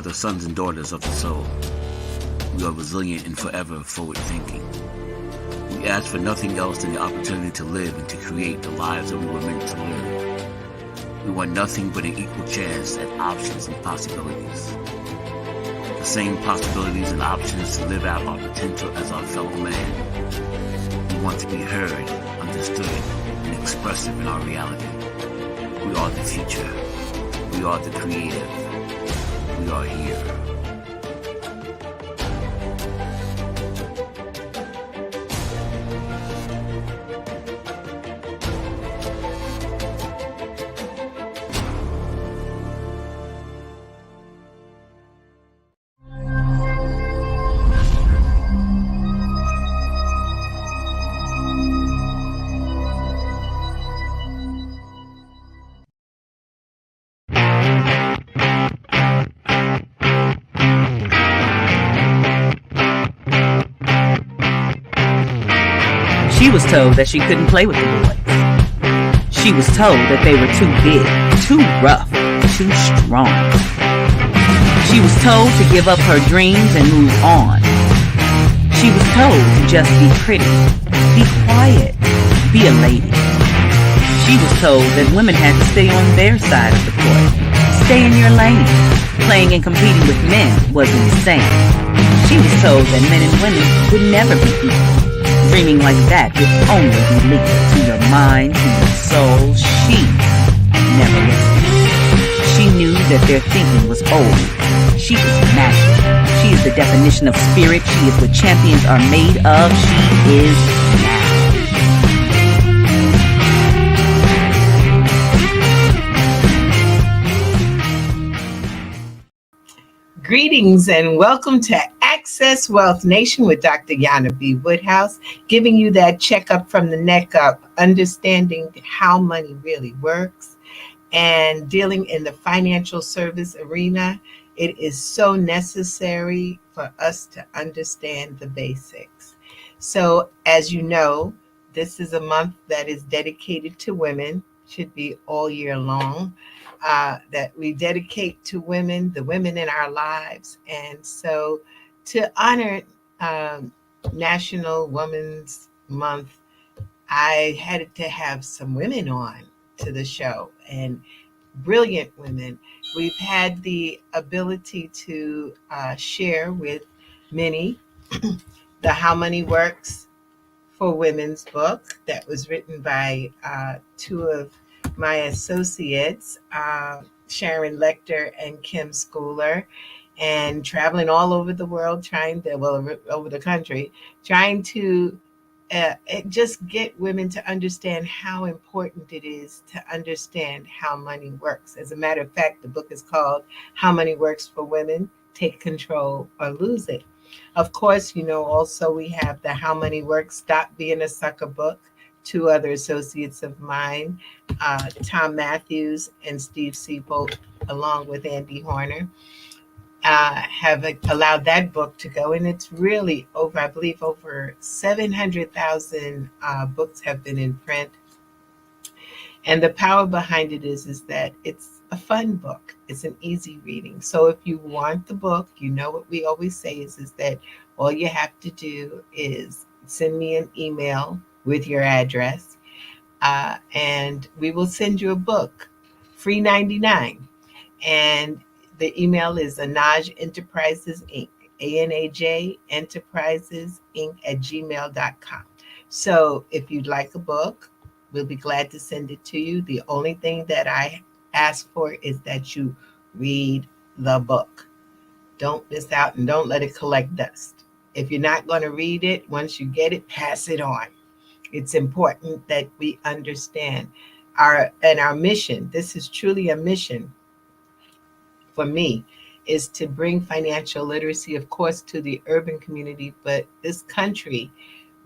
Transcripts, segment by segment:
the sons and daughters of the soul. We are resilient and forever forward-thinking. We ask for nothing else than the opportunity to live and to create the lives that we were meant to live. We want nothing but an equal chance at options and possibilities. The same possibilities and options to live out our potential as our fellow man. We want to be heard, understood, and expressive in our reality. We are the future. We are the creative. We are here. She was told that she couldn't play with the boys. She was told that they were too big, too rough, too strong. She was told to give up her dreams and move on. She was told to just be pretty, be quiet, be a lady. She was told that women had to stay on their side of the court, stay in your lane. Playing and competing with men was insane. She was told that men and women would never be equal. Dreaming like that would only be lethal to your mind, to your soul. She never listened. She knew that their thinking was old. She was magic. She is the definition of spirit. She is what champions are made of. She is magic. Greetings and welcome to Access Wealth Nation with Dr. Jana B. Woodhouse, giving you that checkup from the neck up, understanding how money really works and dealing in the financial service arena. It is so necessary for us to understand the basics. So, as you know, this is a month that is dedicated to women, should be all year long. That we dedicate to women, the women in our lives. And so to honor National Women's Month, I had to have some women on to the show, and brilliant women. We've had the ability to share with many the How Money Works for Women's book that was written by two of my associates, Sharon Lecter and Kim Schooler, and traveling all over the world, over the country, trying to just get women to understand how important it is to understand how money works. As a matter of fact, the book is called How Money Works for Women, Take Control or Lose It. Of course, also we have the How Money Works, Stop Being a Sucker book. Two other associates of mine, Tom Matthews and Steve Seabolt, along with Andy Horner, have allowed that book to go. And it's really over 700,000 books have been in print. And the power behind it is that it's a fun book. It's an easy reading. So if you want the book, what we always say is that all you have to do is send me an email with your address, and we will send you a book, free 99. And the email is Anaj Enterprises Inc., ANAJ Enterprises Inc. @gmail.com. So if you'd like a book, we'll be glad to send it to you. The only thing that I ask for is that you read the book. Don't miss out and don't let it collect dust. If you're not going to read it, once you get it, pass it on. It's important that we understand our mission. This is truly a mission for me, is to bring financial literacy, of course, to the urban community. But this country,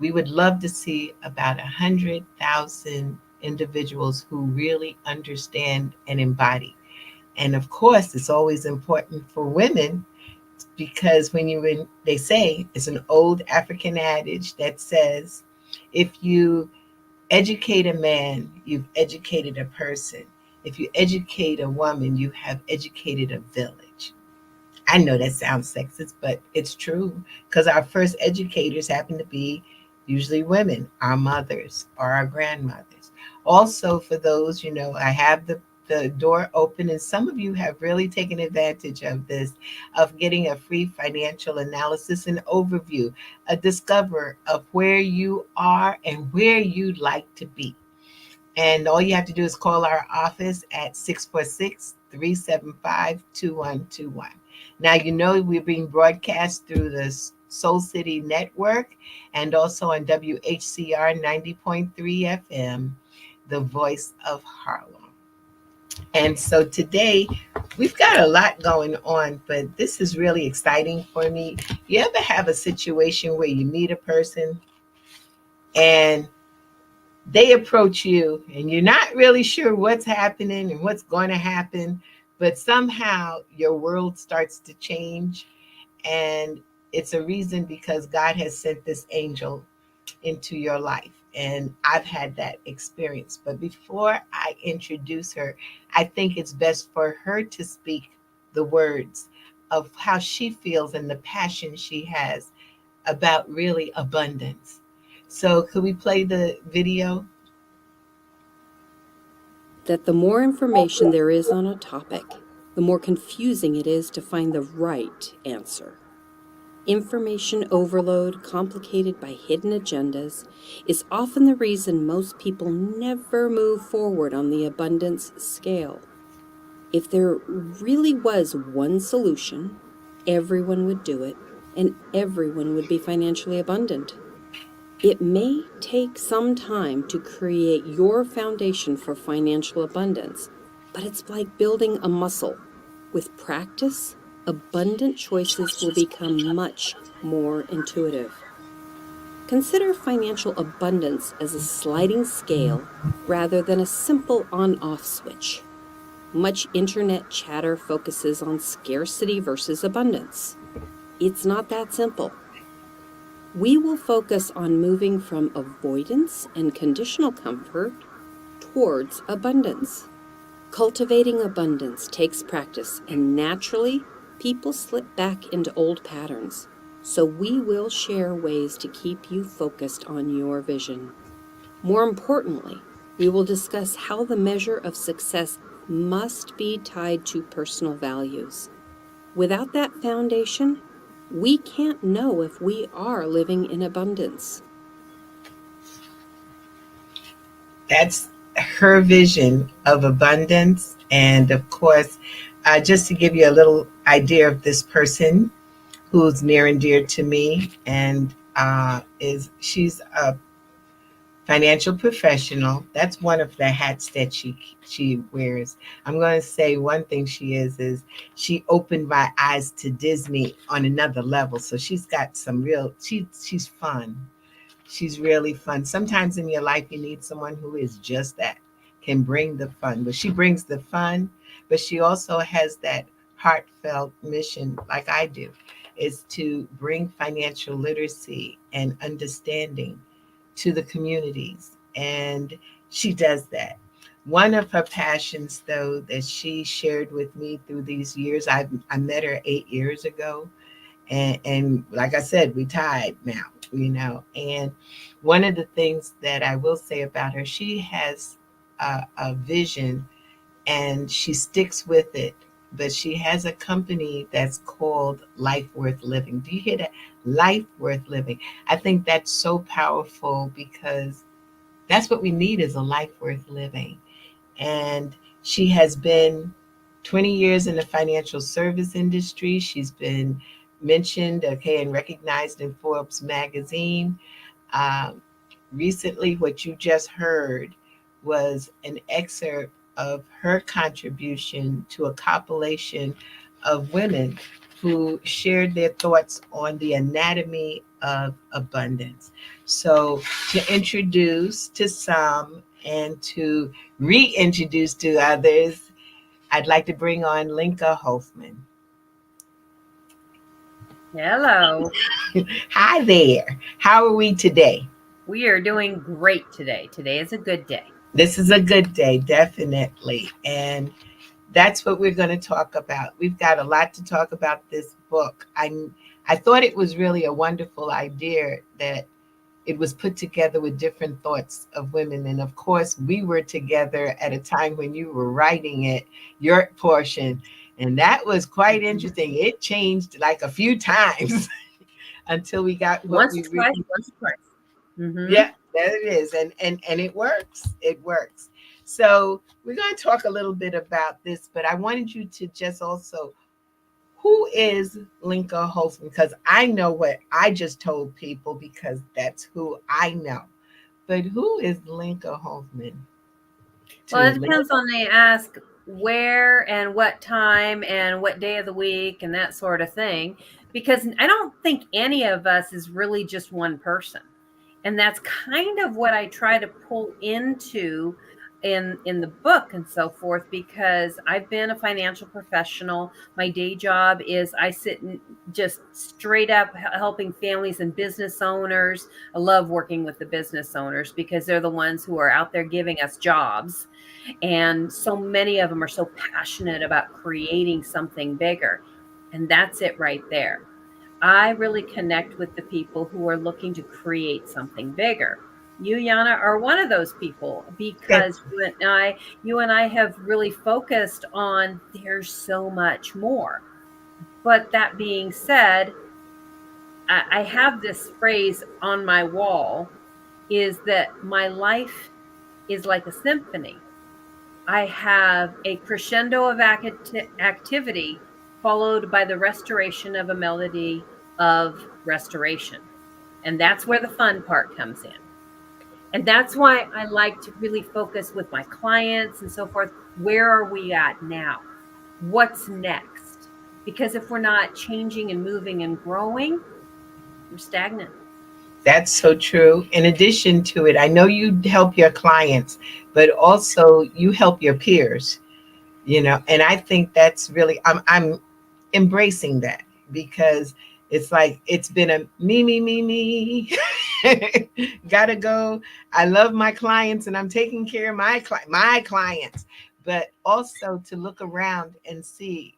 we would love to see about 100,000 individuals who really understand and embody. And of course, it's always important for women, because they say, it's an old African adage that says, if you educate a man, you've educated a person. If you educate a woman, you have educated a village. I know that sounds sexist, but it's true because our first educators happen to be usually women, our mothers or our grandmothers. Also, for those, I have the door open, and some of you have really taken advantage of this, of getting a free financial analysis and overview, a discover of where you are and where you'd like to be. And all you have to do is call our office at 646-375-2121. Now, we're being broadcast through the Soul City Network and also on WHCR 90.3 FM, the voice of Harlem. And so today we've got a lot going on, but this is really exciting for me. You ever have a situation where you meet a person and they approach you and you're not really sure what's happening and what's going to happen, but somehow your world starts to change? And it's a reason because God has sent this angel into your life. And I've had that experience. But before I introduce her, I think it's best for her to speak the words of how she feels and the passion she has about really abundance. So, could we play the video? That the more information there is on a topic, the more confusing it is to find the right answer. Information overload, complicated by hidden agendas, is often the reason most people never move forward on the abundance scale. If there really was one solution, everyone would do it, and everyone would be financially abundant. It may take some time to create your foundation for financial abundance, but it's like building a muscle. With practice, abundant choices will become much more intuitive. Consider financial abundance as a sliding scale rather than a simple on-off switch. Much internet chatter focuses on scarcity versus abundance. It's not that simple. We will focus on moving from avoidance and conditional comfort towards abundance. Cultivating abundance takes practice, and naturally, people slip back into old patterns. So we will share ways to keep you focused on your vision. More importantly, we will discuss how the measure of success must be tied to personal values. Without that foundation, we can't know if we are living in abundance. That's her vision of abundance. And of course, just to give you a little idea of this person who's near and dear to me, and she's a financial professional. That's one of the hats that she wears. I'm going to say one thing is she opened my eyes to Disney on another level. So she's got some real she's fun. She's really fun. Sometimes in your life you need someone who is just that, can bring the fun. But she brings the fun, but she also has that heartfelt mission like I do, is to bring financial literacy and understanding to the communities. And she does that. One of her passions, though, that she shared with me through these years, I met her 8 years ago. And like I said, we tied now. And one of the things that I will say about her, she has a vision and she sticks with it. But she has a company that's called Life Worth Living. Do you hear that? Life Worth Living. I think that's so powerful because that's what we need, is a life worth living. And she has been 20 years in the financial service industry. She's been mentioned, okay, and recognized in Forbes magazine. Um, Recently, what you just heard was an excerpt of her contribution to a compilation of women who shared their thoughts on the anatomy of abundance. So, to introduce to some and to reintroduce to others, I'd like to bring on Lenka Holman. Hello. Hi there. How are we today? We are doing great today. Today is a good day. This is a good day, definitely. And That's what we're going to talk about. We've got a lot to talk about this book. I thought it was really a wonderful idea that it was put together with different thoughts of women. And of course, we were together at a time when you were writing it, your portion. And that was quite interesting. It changed like a few times until we got what Once we or twice, really, once or twice. Mm-hmm. yeah, there it is. And it works. It works. So we're going to talk a little bit about this, but I wanted you to just also, who is Lenka Holma? Because I know what I just told people because that's who I know. But who is Lenka Holman Well, to it Lenka? depends on they ask where and what time and what day of the week and that sort of thing. Because I don't think any of us is really just one person. And that's kind of what I try to pull into in the book and so forth, because I've been a financial professional. My day job is I sit and just straight up helping families and business owners. I love working with the business owners because they're the ones who are out there giving us jobs, and so many of them are so passionate about creating something bigger. And that's it right there. I really connect with the people who are looking to create something bigger. You, Jana, are one of those people because That's you and I have really focused on there's so much more. But that being said, I have this phrase on my wall is that my life is like a symphony. I have a crescendo of activity followed by the restoration of a melody of restoration. And that's where the fun part comes in. And that's why I like to really focus with my clients and so forth. Where are we at now? What's next? Because if we're not changing and moving and growing, we're stagnant. that's so true. In addition to it, I know you help your clients, but also you help your peers, and I think that's really I'm embracing that because it's like it's been a me gotta go. I love my clients and I'm taking care of my clients, but also to look around and see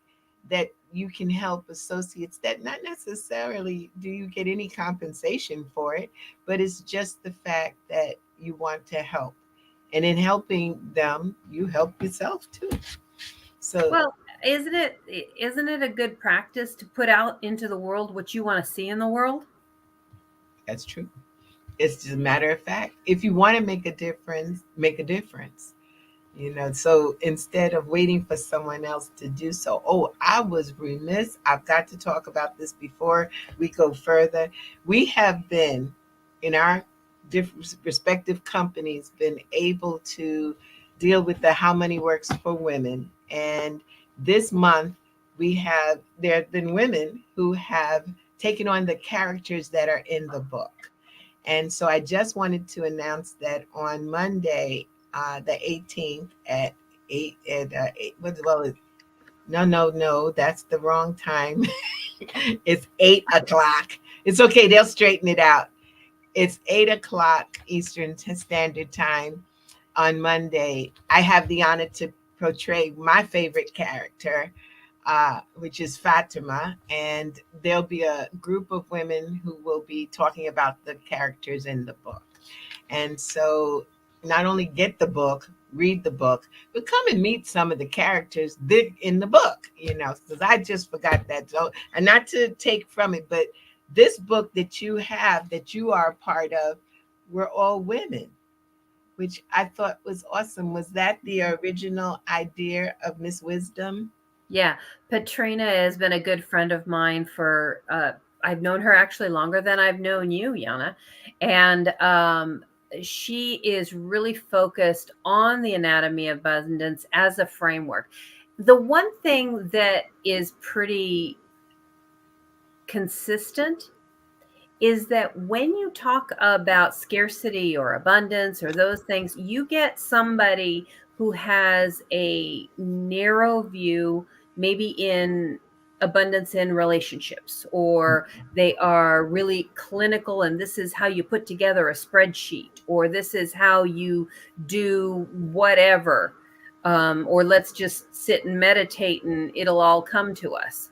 that you can help associates that not necessarily do you get any compensation for it, but it's just the fact that you want to help, and in helping them you help yourself too. So Well, isn't it a good practice to put out into the world what you want to see in the world? that's true. It's just a matter of fact. If you want to make a difference, make a difference. So instead of waiting for someone else to do so. Oh, I was remiss. I've got to talk about this before we go further. We have been in our different respective companies been able to deal with the How Money Works for Women. And this month there have been women who have taken on the characters that are in the book. And so I just wanted to announce that on Monday, the 18th at 8, no, no, no, that's the wrong time. It's 8 o'clock. It's okay. They'll straighten it out. It's 8 o'clock Eastern Standard Time on Monday. I have the honor to portray my favorite character, which is Fatima. And there'll be a group of women who will be talking about the characters in the book. And so not only get the book, read the book, but come and meet some of the characters in the book, because I just forgot that. So, and not to take from it, but this book that you have, that you are a part of, we're all women, which I thought was awesome. Was that the original idea of Miss Wisdom? Yeah, Katrina has been a good friend of mine for I've known her actually longer than I've known you, Jana. And she is really focused on the anatomy of abundance as a framework. The one thing that is pretty consistent is that when you talk about scarcity or abundance or those things, you get somebody who has a narrow view, maybe in abundance in relationships, or they are really clinical, and this is how you put together a spreadsheet, or this is how you do whatever. or let's just sit and meditate and it'll all come to us.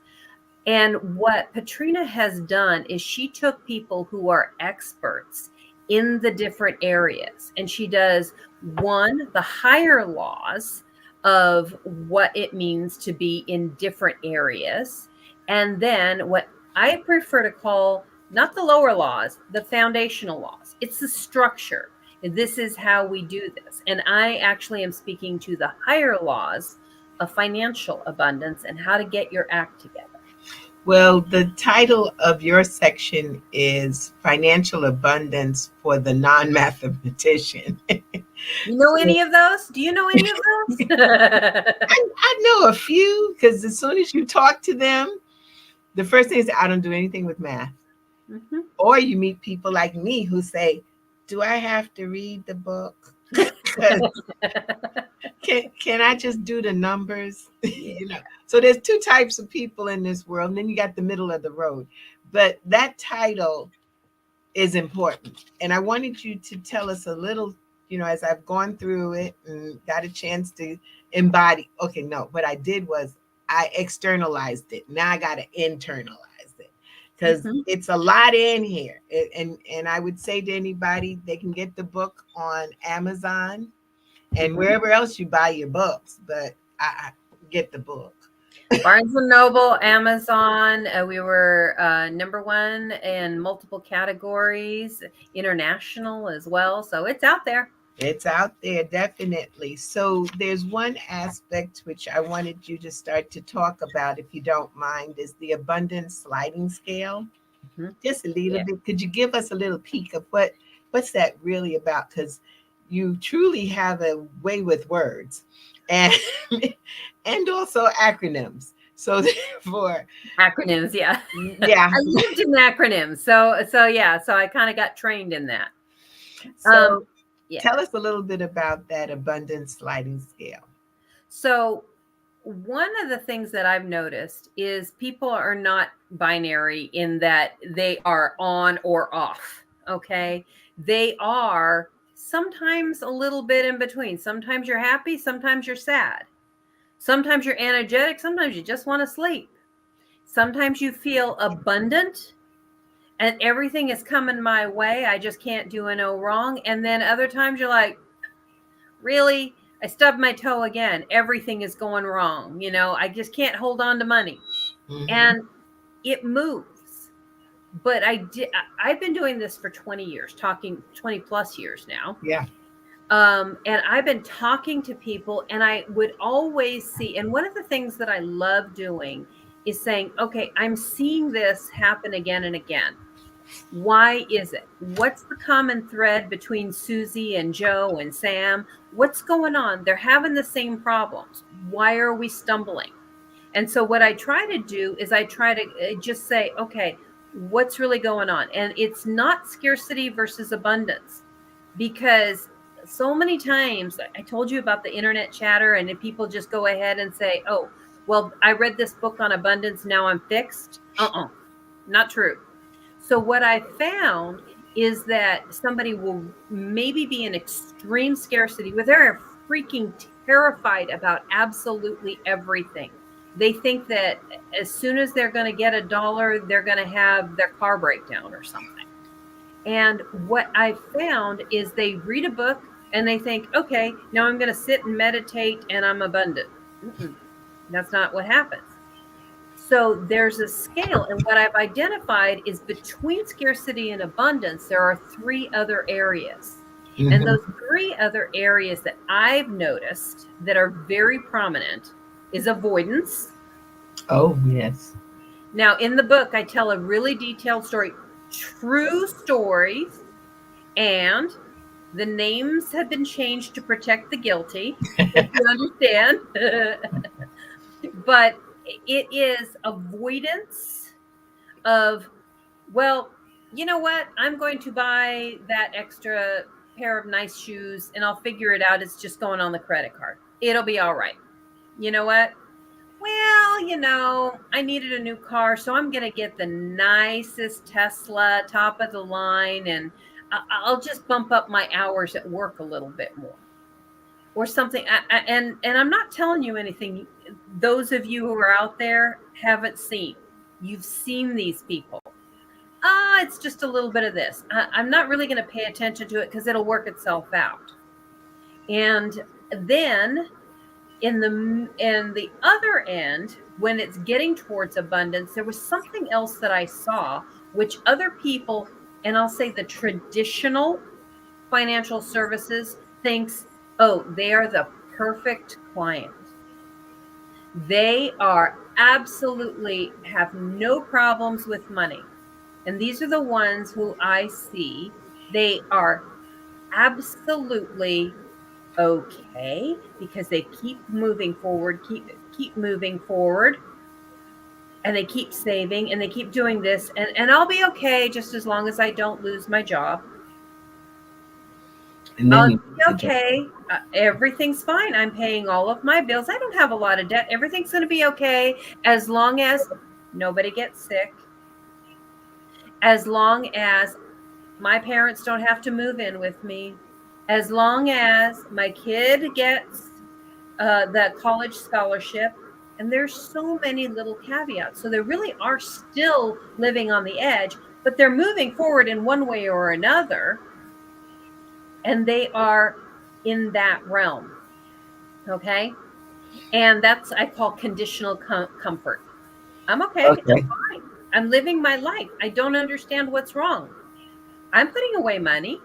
And what Patrina has done is she took people who are experts in the different areas, and she does the higher laws of what it means to be in different areas. And then what I prefer to call not the lower laws, the foundational laws. It's the structure. And this is how we do this. And I actually am speaking to the higher laws of financial abundance and how to get your act together. Well, the title of your section is Financial Abundance for the Non-Mathematician. You know any of those? Do you know any of those? I know a few, because as soon as you talk to them, the first thing is, I don't do anything with math. Mm-hmm. Or you meet people like me who say, do I have to read the book? Can I just do the numbers? You know. So there's two types of people in this world, and then you got the middle of the road. But that title is important. And I wanted you to tell us a little, as I've gone through it and got a chance to embody. Okay, no, what I did was I externalized it. Now I got to internalize it, because it's a lot in here. And I would say to anybody, they can get the book on Amazon and wherever else you buy your books, but I get the book. Barnes & Noble, Amazon. We were number one in multiple categories, international as well. So it's out there. It's out there, definitely. So there's one aspect which I wanted you to start to talk about, if you don't mind, is the abundance sliding scale. Just a little bit. Could you give us a little peek of what's that really about? Because you truly have a way with words and also acronyms. So therefore, acronyms, yeah. I lived in acronyms, so I kind of got trained in that. So tell us a little bit about that abundance sliding scale. So one of the things that I've noticed is people are not binary in that they are on or off. Okay, they are sometimes a little bit in between. Sometimes you're happy, sometimes you're sad. Sometimes you're energetic, sometimes you just want to sleep. Sometimes you feel abundant and everything is coming my way. I just can't do no wrong. And then other times you're like, really? I stubbed my toe again. Everything is going wrong. I just can't hold on to money. And it moves. But I've been doing this for 20 years, talking 20 plus years now. Yeah. And I've been talking to people, and I would always see, and one of the things that I love doing is saying, okay, I'm seeing this happen again and again. Why is it? What's the common thread between Susie and Joe and Sam? What's going on? They're having the same problems. Why are we stumbling? And so what I try to do is I try to just say, okay, what's really going on? And it's not scarcity versus abundance, because so many times I told you about the internet chatter, and people just go ahead and say, oh, well, I read this book on abundance, now I'm fixed. Not true. So what I found is that somebody will maybe be in extreme scarcity where they're freaking terrified about absolutely everything. They think that as soon as they're going to get $1, they're going to have their car break down or something. And what I found is they read a book and they think, okay, now I'm going to sit and meditate and I'm abundant. That's not what happens. So there's a scale, and what I've identified is between scarcity and abundance, there are 3 other areas. And those 3 other areas that I've noticed that are very prominent is avoidance. Oh, yes. Now, in the book, I tell a really detailed story, true stories, and the names have been changed to protect the guilty, if you understand. But it is avoidance of, well, you know what? I'm going to buy that extra pair of nice shoes and I'll figure it out. It's just going on the credit card. It'll be all right. You know what? Well, I needed a new car, so I'm going to get the nicest Tesla, top of the line, and I'll just bump up my hours at work a little bit more. or something. And I'm not telling you anything. Those of you who are out there haven't seen. You've seen these people. It's just a little bit of this. I'm not really going to pay attention to it because it'll work itself out. And then in the other end, when it's getting towards abundance, there was something else that I saw, which other people, and I'll say the traditional financial services thinks, oh, they are the perfect client. They are absolutely have no problems with money. And these are the ones who I see, they are absolutely okay because they keep moving forward, keep moving forward, and they keep saving and they keep doing this, and I'll be okay just as long as I don't lose my job. And then I'll you be okay. Everything's fine. I'm paying all of my bills. I don't have a lot of debt. Everything's going to be okay as long as nobody gets sick, as long as my parents don't have to move in with me, as long as my kid gets the college scholarship. And there's so many little caveats. So they really are still living on the edge, but they're moving forward in one way or another. And they are in that realm. Okay. And that's, I call conditional comfort. I'm okay. Okay. I'm fine. I'm living my life. I don't understand what's wrong. I'm putting away money.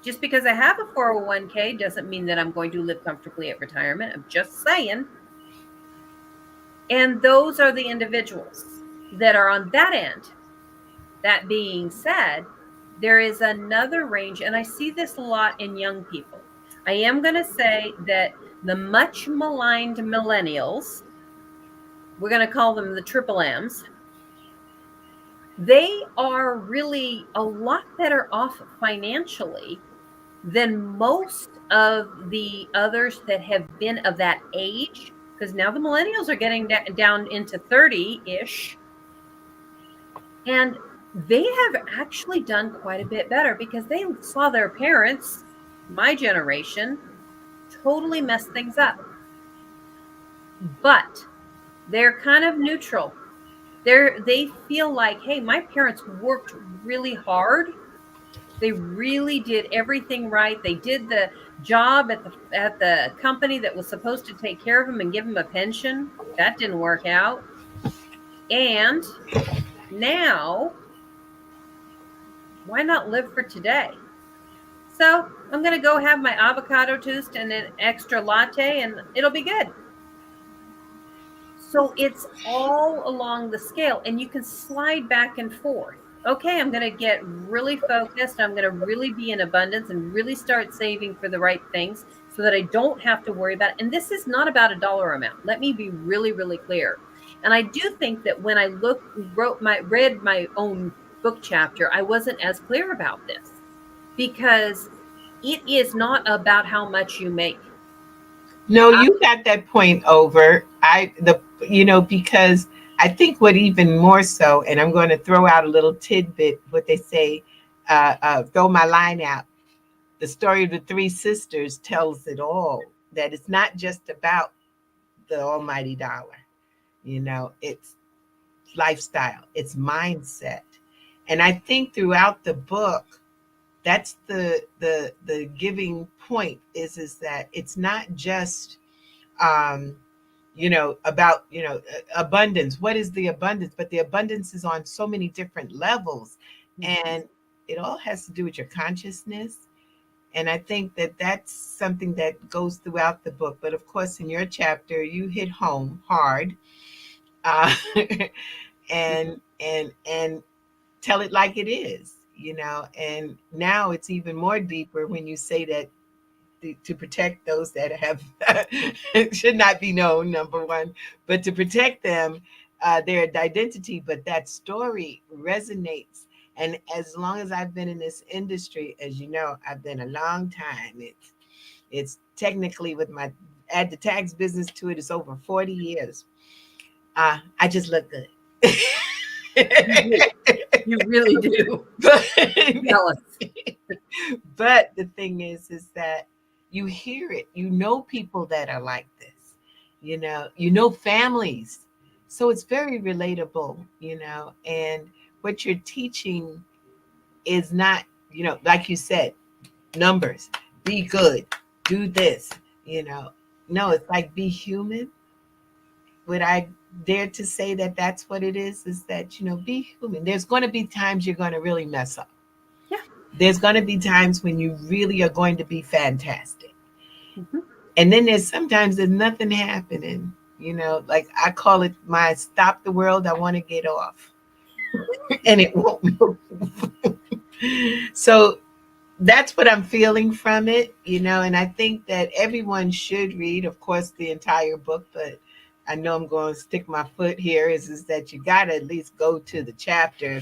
Just because I have a 401k doesn't mean that I'm going to live comfortably at retirement. I'm just saying. And those are the individuals that are on that end. That being said, there is another range, and I see this a lot in young people. I am going to say that the much maligned millennials, we're going to call them the triple M's, they are really a lot better off financially than most of the others that have been of that age, because now the millennials are getting down into 30-ish, and they have actually done quite a bit better because they saw their parents, my generation, totally mess things up. But they're kind of neutral. They feel like, hey, my parents worked really hard. They really did everything right. They did the job at the company that was supposed to take care of them and give them a pension. That didn't work out. And now, why not live for today? So I'm going to go have my avocado toast and an extra latte, and it'll be good. So it's all along the scale, and you can slide back and forth. Okay, I'm going to get really focused. I'm going to really be in abundance and really start saving for the right things so that I don't have to worry about it. And this is not about a dollar amount. Let me be really, really clear. And I do think that when I read my own book chapter, I wasn't as clear about this because it is not about how much you make. No, you got that point over. Because I think what even more so, and I'm going to throw out a little tidbit, what they say, throw my line out. The story of the three sisters tells it all, that it's not just about the almighty dollar. It's lifestyle, it's mindset. And I think throughout the book, that's the giving point is that it's not just about abundance. What is the abundance? But the abundance is on so many different levels, and it all has to do with your consciousness. And I think that that's something that goes throughout the book. But of course, in your chapter, you hit home hard, and tell it like it is. And now it's even more deeper when you say that to protect those that have should not be known, number one, but to protect them, their identity. But that story resonates. And as long as I've been in this industry, as you know, I've been a long time. It's technically, with my add the tax business to it, it's over 40 years. I just look good. You really do. Tell us. But the thing is that, you hear it. You know people that are like this. You know families. So it's very relatable, and what you're teaching is not, like you said, numbers, be good, do this, you know. No, it's like be human. Would I dare to say that that's what it is that, be human. There's going to be times you're going to really mess up. Yeah. There's going to be times when you really are going to be fantastic. Mm-hmm. And then there's sometimes there's nothing happening, like I call it my stop the world, I want to get off. And it won't move. So that's what I'm feeling from it, and I think that everyone should read, of course, the entire book, but I know I'm going to stick my foot here is that you got to at least go to the chapter.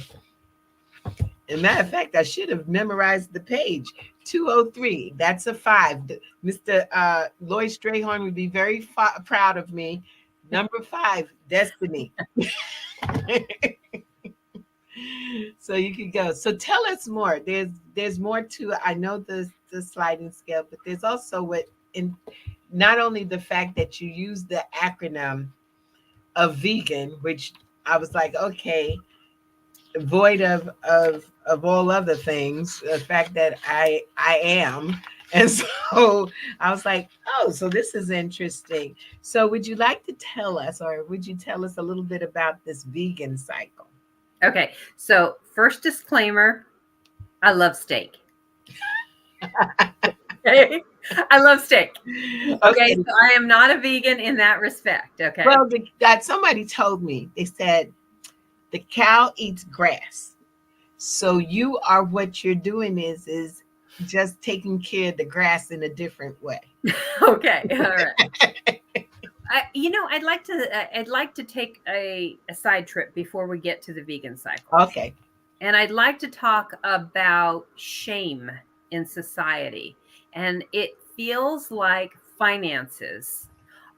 As a matter of fact, I should have memorized the page. 203. That's a 5. Mr. Lloyd Strayhorn would be very proud of me. Number 5, Destiny. So you could go. So tell us more. There's more to it. I know the sliding scale, but there's also in not only the fact that you use the acronym of vegan, which I was like, okay, void of all other things, the fact that I am. And so I was like, oh, so this is interesting. So would you like to tell us, or would you tell us a little bit about this vegan cycle? Okay. So first disclaimer, I love steak. Okay. I love steak. Okay. So I am not a vegan in that respect. Okay. Well, that somebody told me, they said the cow eats grass. So you are, what you're doing is just taking care of the grass in a different way. Okay. All right. I'd like to take a side trip before we get to the vegan cycle. Okay. And I'd like to talk about shame in society. And it feels like finances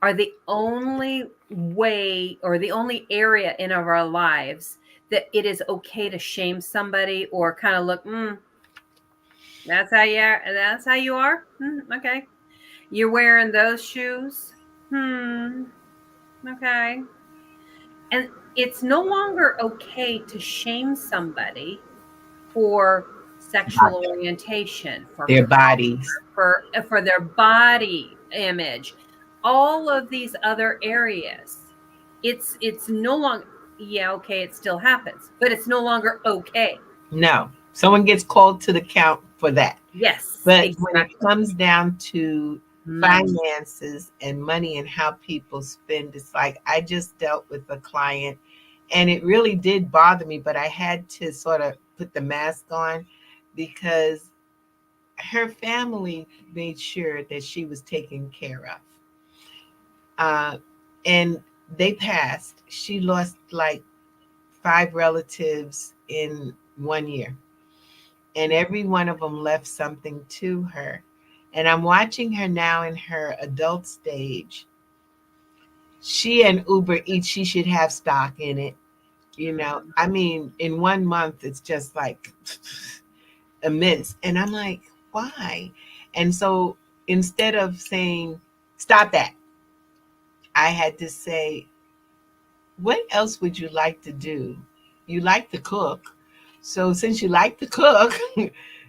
are the only way or the only area in our lives that it is okay to shame somebody or kind of look, that's how you are. Okay. You're wearing those shoes. Okay. And it's no longer okay to shame somebody for sexual orientation, for their bodies, for their body image, all of these other areas. It's no longer, okay, it still happens, but it's no longer okay. No, someone gets called to the count for that. Yes, but exactly. When it comes down to finances and money and how people spend, it's like I just dealt with a client and it really did bother me, but I had to sort of put the mask on because her family made sure that she was taken care of. And they passed. She lost like 5 relatives in 1 year. And every one of them left something to her. And I'm watching her now in her adult stage. She and Uber Eats, she should have stock in it. I mean, in 1 month, it's just like immense. And I'm like, why? And so instead of saying, stop that, I had to say, what else would you like to do? You like to cook. So since you like to cook,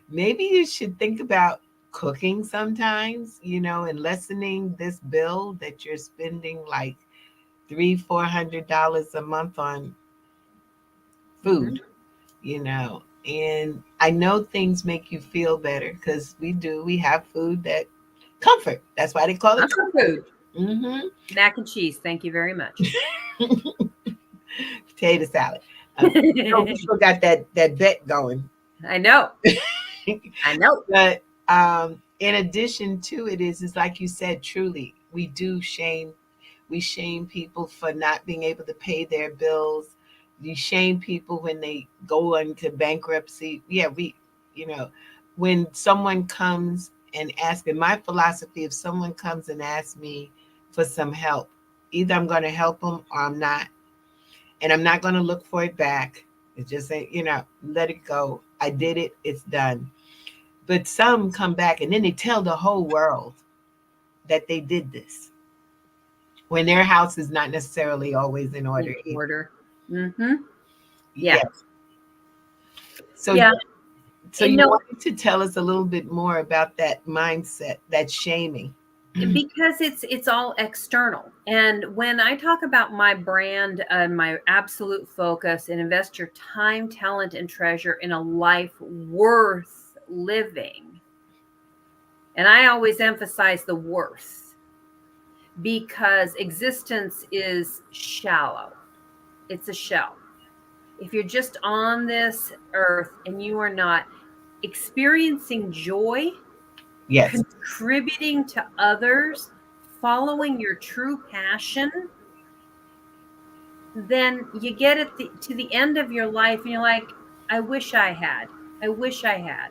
maybe you should think about cooking sometimes, and lessening this bill that you're spending like $300-400 a month on food, and I know things make you feel better because we have food that comfort. That's why they call it comfort food. Mm-hmm. Mac and cheese. Thank you very much. Potato salad. We still got that bet going. I know. I know. But in addition to it is like you said, truly, we shame people for not being able to pay their bills. You shame people when they go into bankruptcy. Yeah, when someone comes and asks me, my philosophy, if someone comes and asks me for some help, either I'm going to help them or I'm not. And I'm not going to look for it back. It's just, let it go. I did it. It's done. But some come back and then they tell the whole world that they did this when their house is not necessarily always in order In either. order. Mm-hmm. Yeah. Yes. So Yeah. so And you no, wanted to tell us a little bit more about that mindset, that shaming. because it's all external. And when I talk about my brand and my absolute focus and invest your time, talent, and treasure in a life worth living, and I always emphasize the worth, because existence is shallow. It's a shell. If you're just on this earth and you are not experiencing joy, Yes. contributing to others, following your true passion, then you get to the end of your life and you're like, I wish I had. I wish I had.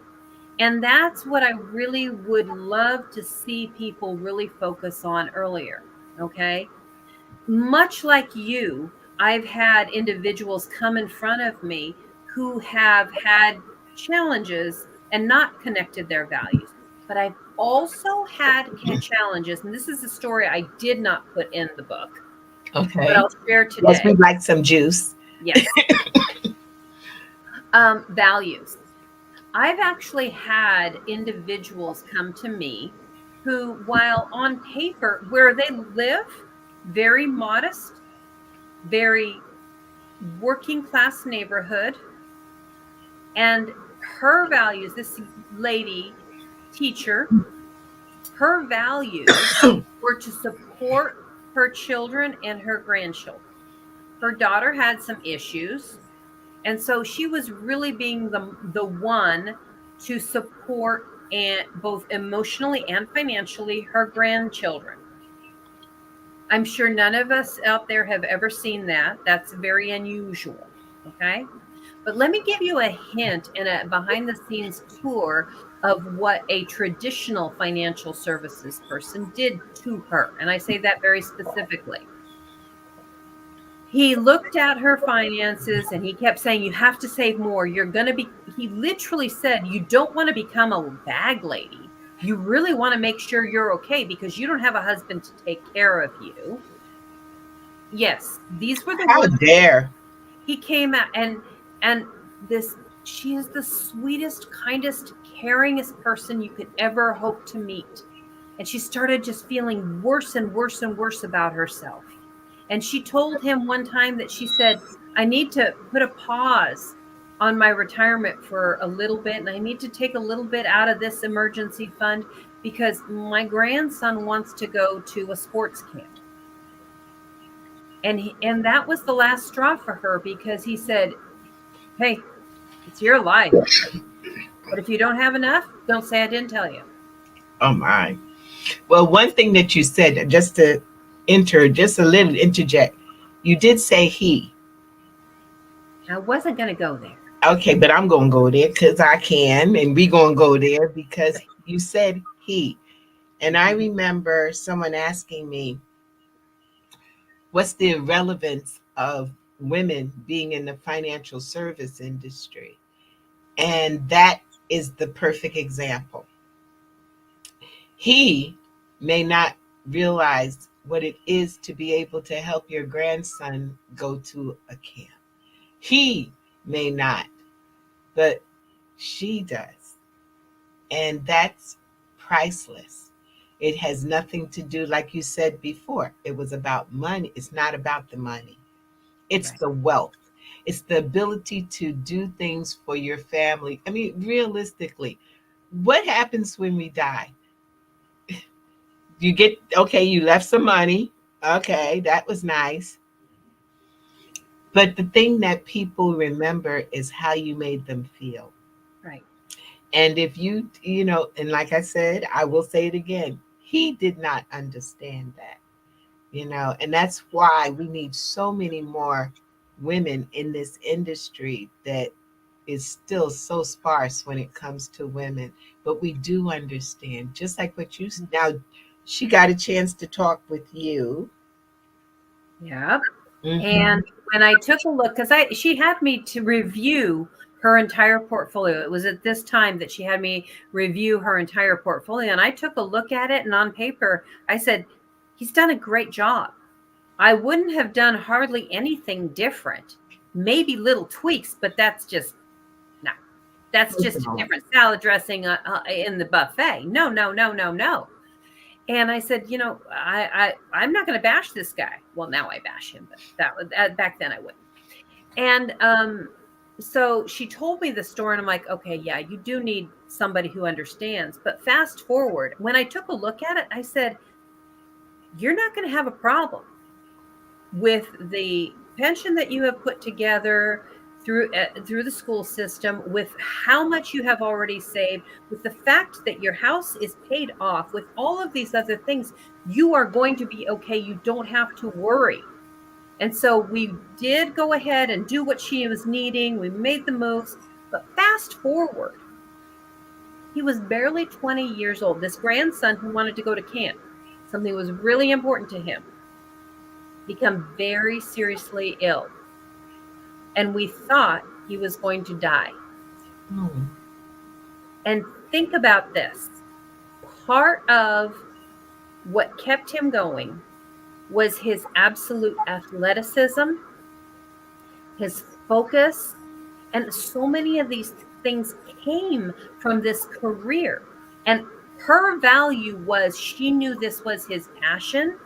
And that's what I really would love to see people really focus on earlier. Okay. Much like you, I've had individuals come in front of me who have had challenges and not connected their values. But I've also had challenges, and this is a story I did not put in the book, but Okay. I'll share Yes, today. we'd like some juice. Yes. Values. I've actually had individuals come to me who, while on paper, where they live, very modest, very working class neighborhood, and her values, this lady teacher, her values were to support her children and her grandchildren. Her daughter had some issues, and so she was really being the one to support, and both emotionally and financially, her grandchildren. I'm sure none of us out there have ever seen that. That's very unusual. Okay. But let me give you a hint and a behind the scenes tour of what a traditional financial services person did to her. And I say that very specifically. He looked at her finances and he kept saying, you have to save more. You're going to be, he literally said, you don't want to become a bag lady. You really want to make sure you're okay because you don't have a husband to take care of you. Yes, these were the How words dare. he came out. And this, she is the sweetest, kindest, caringest person you could ever hope to meet. And she started just feeling worse and worse and worse about herself. And she told him one time that she said, I need to put a pause on my retirement for a little bit, and I need to take a little bit out of this emergency fund because my grandson wants to go to a sports camp. And that was the last straw for her, because he said, hey, it's your life. But if you don't have enough, don't say I didn't tell you. Oh my. Well, one thing that you said, just to just a little interject, you did say he. I wasn't going to go there. Okay, but I'm gonna go there because I can, and we gonna go there because you said he. And I remember someone asking me, what's the relevance of women being in the financial service industry? And that is the perfect example. He may not realize what it is to be able to help your grandson go to a camp. He may not, but she does. And that's priceless. It has nothing to do, like you said before, it was about money. It's not about the money, it's Right. the wealth. It's the ability to do things for your family. I mean, realistically, what happens when we die? You get, okay, you left some money. Okay, that was nice. But the thing that people remember is how you made them feel. Right. And if and like I said, I will say it again, he did not understand that, and that's why we need so many more women in this industry that is still so sparse when it comes to women. But we do understand, just like what you now, she got a chance to talk with you. Yeah. Mhm. And when I took a look, because she had me to review her entire portfolio. It was at this time that she had me review her entire portfolio. And I took a look at it, and on paper, I said, he's done a great job. I wouldn't have done hardly anything different, maybe little tweaks, but that's just, no, that's just a different salad dressing in the buffet. No, no, no, no, no. And I said, you know, I'm not going to bash this guy. Well, now I bash him, but back then I wouldn't. And so she told me the story, and I'm like, okay, yeah, you do need somebody who understands. But fast forward, when I took a look at it, I said, you're not going to have a problem with the pension that you have put together through the school system, with how much you have already saved, with the fact that your house is paid off, with all of these other things. You are going to be okay. You don't have to worry. And so we did go ahead and do what she was needing. We made the moves. But fast forward, he was barely 20 years old. This grandson who wanted to go to camp, something was really important to him, become very seriously ill. And we thought he was going to die. And think about this. Part of what kept him going was his absolute athleticism, his focus, and so many of these things came from this career. And her value was, she knew this was his passion,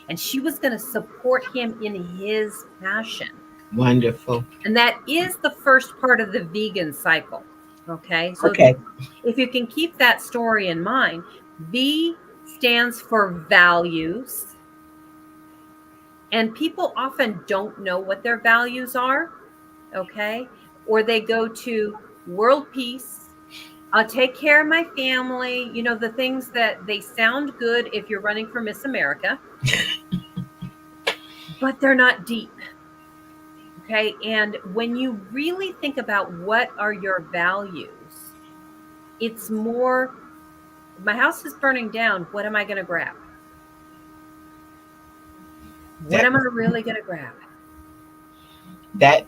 and she was going to support him in his passion. Wonderful. And that is the first part of the vegan cycle. Okay. So okay. If you can keep that story in mind, V stands for values. And people often don't know what their values are. Okay. Or they go to world peace. I'll take care of my family. You know, the things that they sound good if you're running for Miss America, but they're not deep. Okay. And when you really think about what are your values, it's more, my house is burning down. What am I going to grab? What am I really going to grab? That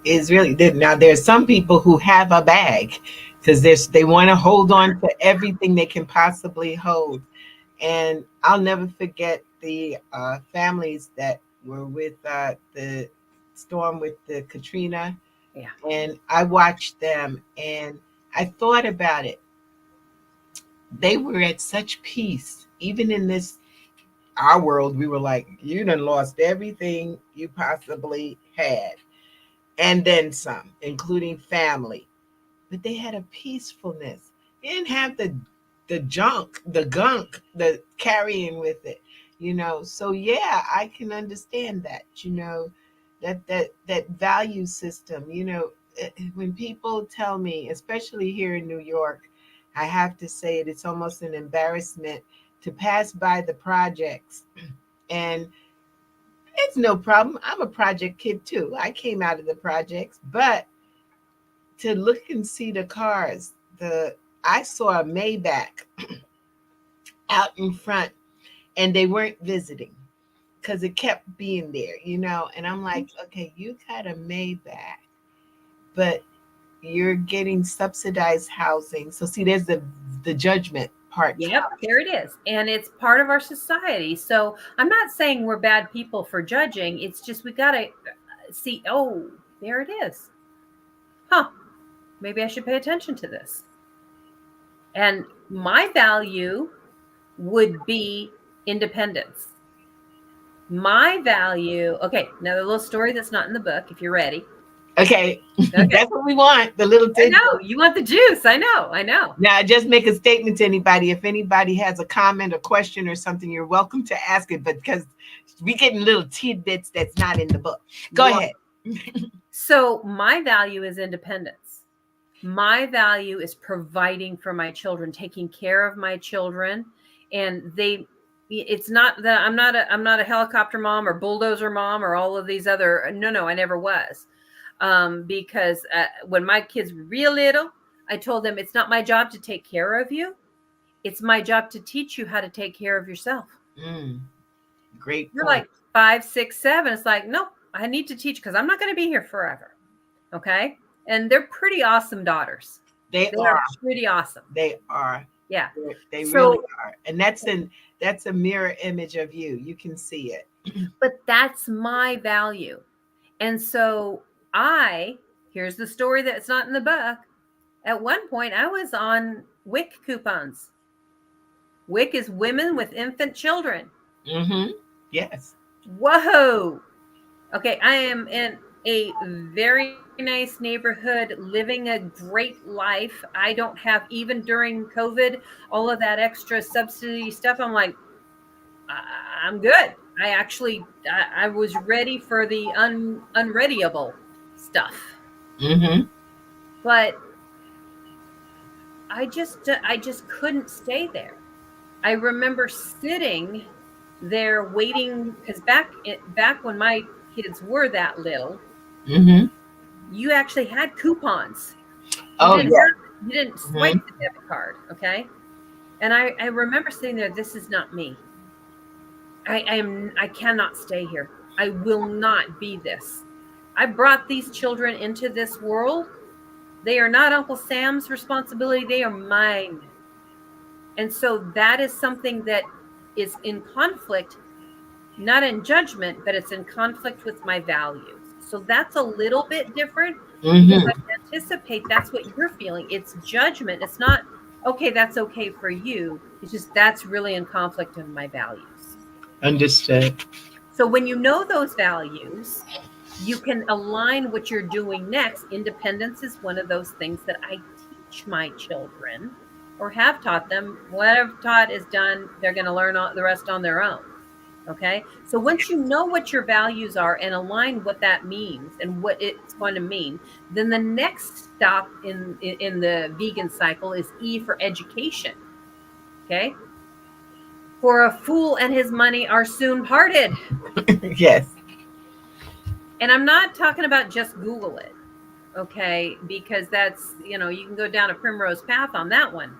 is really, now there's some people who have a bag because they want to hold on to everything they can possibly hold. And I'll never forget the families that were with the storm with the Katrina. Yeah. And I watched them and I thought about it. They were at such peace. Even in this, our world, we were like, you done lost everything you possibly had. And then some, including family. But they had a peacefulness. They didn't have the junk, the gunk, the carrying with it, you know. So yeah, I can understand that, you know, that value system, you know. When people tell me, especially here in New York, I have to say it, it's almost an embarrassment to pass by the projects. And it's no problem. I'm a project kid too. I came out of the projects, but to look and see the cars, I saw a Maybach out in front, and they weren't visiting because it kept being there, you know. And I'm like, okay, you got a Maybach, but you're getting subsidized housing. So see, there's the judgment part. Yep, there it is. And it's part of our society. So I'm not saying we're bad people for judging. It's just we got to see, oh, there it is. Huh, maybe I should pay attention to this. And my value would be independence. My value, okay, another little story that's not in the book, if you're ready. Okay. That's what we want, the little thing. I know, you want the juice. I know. Now, just make a statement to anybody. If anybody has a comment or question or something, you're welcome to ask it, but because we're getting little tidbits that's not in the book. Go ahead. So my value is independence. My value is providing for my children, taking care of my children. And it's not that I'm not a helicopter mom or bulldozer mom or all of these other, no, I never was. Because when my kids were real little, I told them it's not my job to take care of you. It's my job to teach you how to take care of yourself. Great. You're like 5, 6, 7. It's like, nope, I need to teach because I'm not going to be here forever. Okay. And they're pretty awesome daughters. They They are are. pretty awesome. They are. Yeah. They So- really are. And that's a mirror image of you. You can see it. But that's my value. And so here's the story that's not in the book. At one point, I was on WIC coupons. WIC is Women with Infant Children. Mm-hmm. Yes. Whoa. Okay, I am in a very nice neighborhood, living a great life. I don't have, even during COVID, all of that extra subsidy stuff. I'm like, I'm good. I was ready for the unreadyable stuff. Mm-hmm. But I just couldn't stay there. I remember sitting there waiting, because back when my kids were that little, Mm-hmm. you actually had coupons. Oh, You didn't swipe the debit card, okay? And I remember sitting there. This is not me. I cannot stay here. I will not be this. I brought these children into this world. They are not Uncle Sam's responsibility. They are mine. And so that is something that is in conflict, not in judgment, but it's in conflict with my values. So that's a little bit different, because I anticipate that's what you're feeling. It's judgment. It's not, okay, that's okay for you. It's just that's really in conflict with my values. Understood. So when you know those values, you can align what you're doing next. Independence is one of those things that I teach my children, or have taught them. What I've taught is done. They're going to learn the rest on their own. Okay. So once you know what your values are and align what that means and what it's going to mean, then the next stop in the vegan cycle is E for education. Okay. For a fool and his money are soon parted. Yes. And I'm not talking about just Google it. Okay. Because that's, you can go down a primrose path on that one.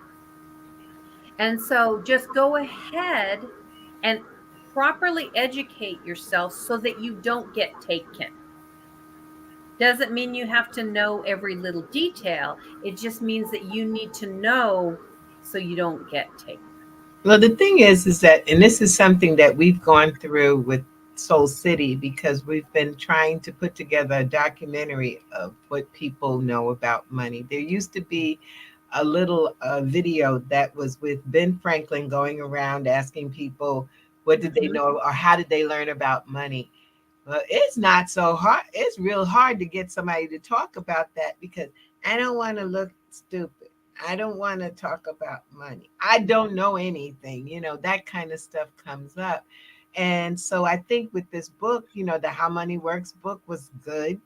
And so just go ahead and properly educate yourself so that you don't get taken. Doesn't mean you have to know every little detail. It just means that you need to know so you don't get taken. Well, the thing is that, and this is something that we've gone through with Soul City, because we've been trying to put together a documentary of what people know about money. There used to be a little video that was with Ben Franklin going around asking people, what did they know, or how did they learn about money? Well, it's not so hard. It's real hard to get somebody to talk about that, because I don't want to look stupid. I don't want to talk about money. I don't know anything, that kind of stuff comes up. And so I think with this book, the How Money Works book was good,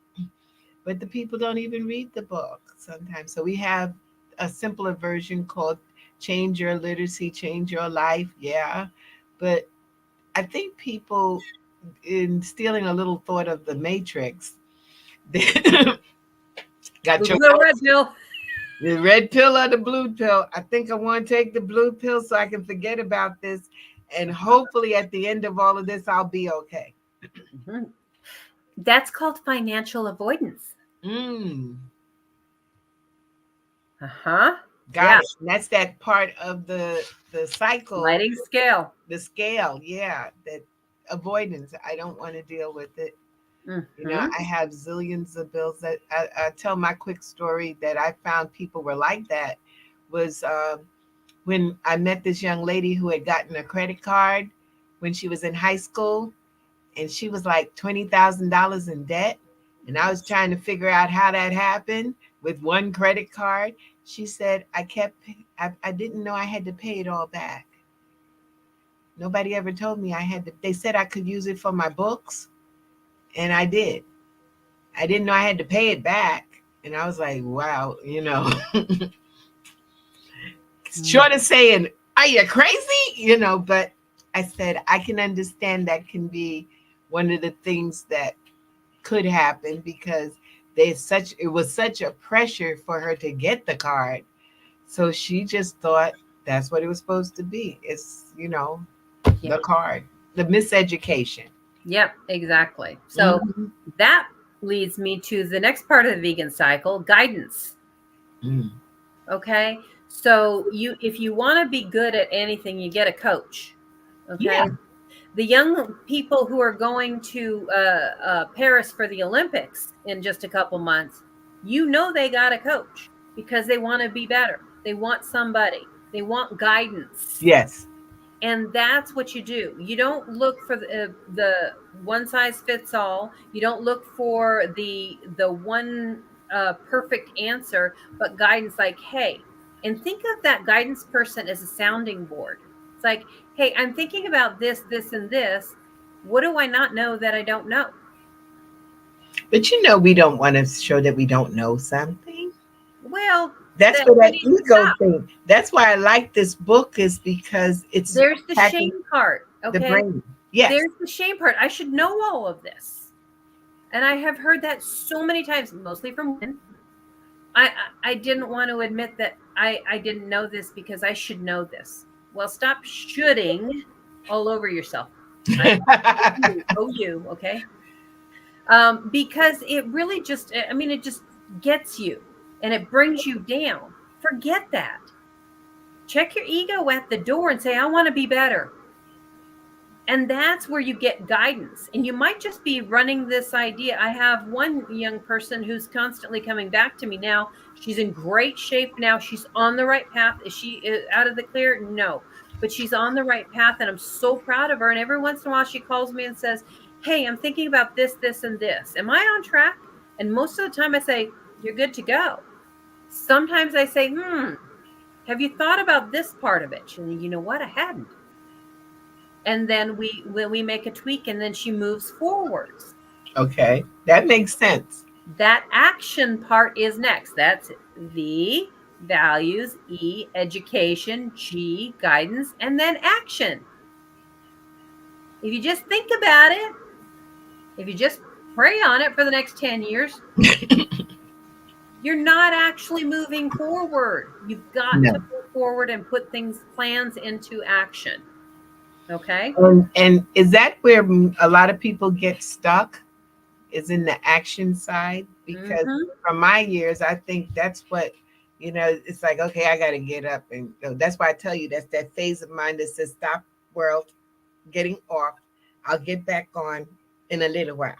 but the people don't even read the book sometimes. So we have a simpler version called Change Your Literacy, Change Your Life. Yeah. But I think people, in stealing a little thought of the Matrix, got your red pill. The red pill or the blue pill. I think I want to take the blue pill so I can forget about this. And hopefully at the end of all of this, I'll be okay. That's called financial avoidance. Got it. And that's that part of the cycle. Sliding scale. The scale, yeah. That avoidance. I don't want to deal with it. I have zillions of bills. That I tell my quick story that I found people were like that was when I met this young lady who had gotten a credit card when she was in high school, and she was like $20,000 in debt. And I was trying to figure out how that happened with one credit card. She said, I didn't know I had to pay it all back. Nobody ever told me I had to. They said I could use it for my books, and I did. I didn't know I had to pay it back. And I was like, wow, short of saying, are you crazy? But I said, I can understand that can be one of the things that could happen, because it was such a pressure for her to get the card. So she just thought that's what it was supposed to be. It's, the card, the miseducation. Yep, exactly. So that leads me to the next part of the vegan cycle, guidance. Mm. Okay. So if you want to be good at anything, you get a coach. Okay. Yeah. The young people who are going to Paris for the Olympics in just a couple months, they got a coach because they want to be better. They want somebody. They want guidance. Yes. And that's what you do. You don't look for the one size fits all. You don't look for the one perfect answer, but guidance like, hey, and think of that guidance person as a sounding board. It's like, hey, I'm thinking about this, this, and this. What do I not know that I don't know? But we don't want to show that we don't know something. Well, That's that where you that need to ego stop. thing. That's why I like this book, is because it's There's the attacking shame part. the Okay. brain. Yes. There's the shame part. I should know all of this. And I have heard that so many times, mostly from women. I didn't want to admit that I didn't know this because I should know this. Well, stop shoulding all over yourself. You, okay? Because it really just, it just gets you and it brings you down. Forget that. Check your ego at the door and say, I want to be better. And that's where you get guidance. And you might just be running this idea. I have one young person who's constantly coming back to me now. She's in great shape now. She's on the right path. Is she out of the clear? No. But she's on the right path. And I'm so proud of her. And every once in a while, she calls me and says, hey, I'm thinking about this, this, and this. Am I on track? And most of the time I say, you're good to go. Sometimes I say, have you thought about this part of it? And you know what? I hadn't. And then we make a tweak and then she moves forwards. Okay. That makes sense. That action part is next. That's V, values, E, education, G, guidance, and then action. If you just think about it, if you just pray on it for the next 10 years, you're not actually moving forward. You've got to move forward and put plans into action. Okay. And is that where a lot of people get stuck? Is in the action side? Because from my years, I think that's what, it's like, okay, I got to get up and go. That's why I tell you, that's that phase of mine that says, stop world, getting off. I'll get back on in a little while.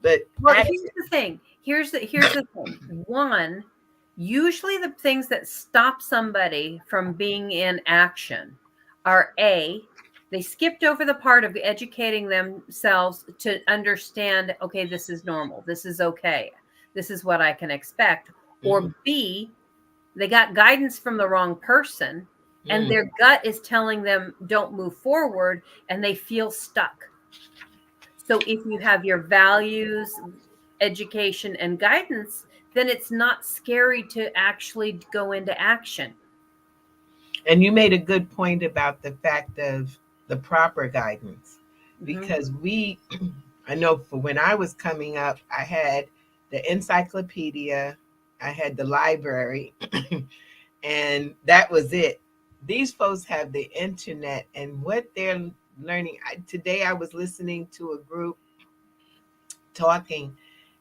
But here's the thing. Here's the thing. One, usually the things that stop somebody from being in action are they skipped over the part of educating themselves to understand, okay, this is normal. This is okay. This is what I can expect. Or B, they got guidance from the wrong person and their gut is telling them don't move forward and they feel stuck. So if you have your values, education, and guidance, then it's not scary to actually go into action. And you made a good point about the fact of the proper guidance, because I know for when I was coming up, I had the encyclopedia, I had the library, and that was it. These folks have the internet and what they're learning. Today I was listening to a group talking,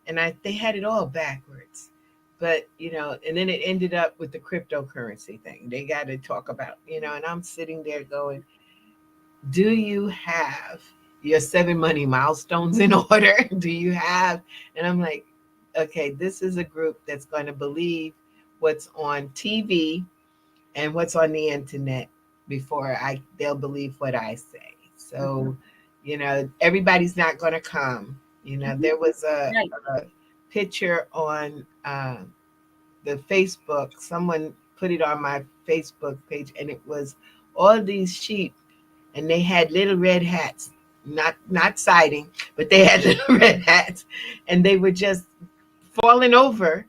and they had it all backwards. But, and then it ended up with the cryptocurrency thing. They got to talk about, and I'm sitting there going, do you have your 7 money milestones in order? Do you have? And I'm like, okay, this is a group that's going to believe what's on TV and what's on the internet before they'll believe what I say. So, everybody's not going to come. There was a picture on the Facebook. Someone put it on my Facebook page, and it was all these sheep, and they had little red hats, not siding, but they had little red hats, and they were just falling over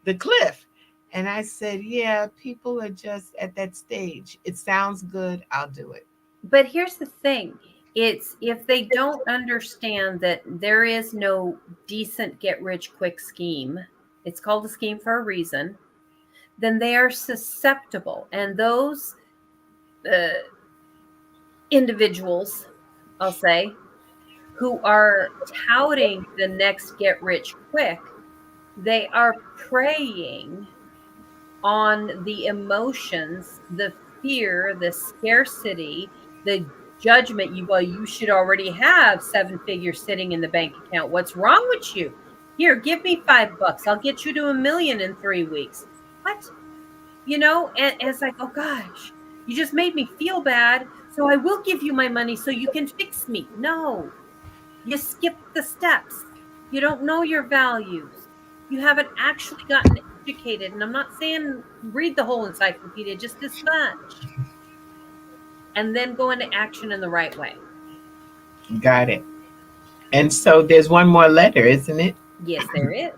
the cliff. And I said, yeah, people are just at that stage. It sounds good, I'll do it. But here's the thing. It's if they don't understand that there is no decent get rich quick scheme, it's called a scheme for a reason, then they are susceptible. And those individuals, I'll say, who are touting the next get rich quick, they are preying on the emotions, the fear, the scarcity, the judgment. You should already have 7 figures sitting in the bank account. What's wrong with you? Here, give me $5. I'll get you to $1 million in 3 weeks. What? And it's like, oh gosh, you just made me feel bad. So I will give you my money so you can fix me. No, you skipped the steps. You don't know your values. You haven't actually gotten educated. And I'm not saying read the whole encyclopedia, just this much. And then go into action in the right way. Got it. And so there's one more letter, isn't it? Yes, there is.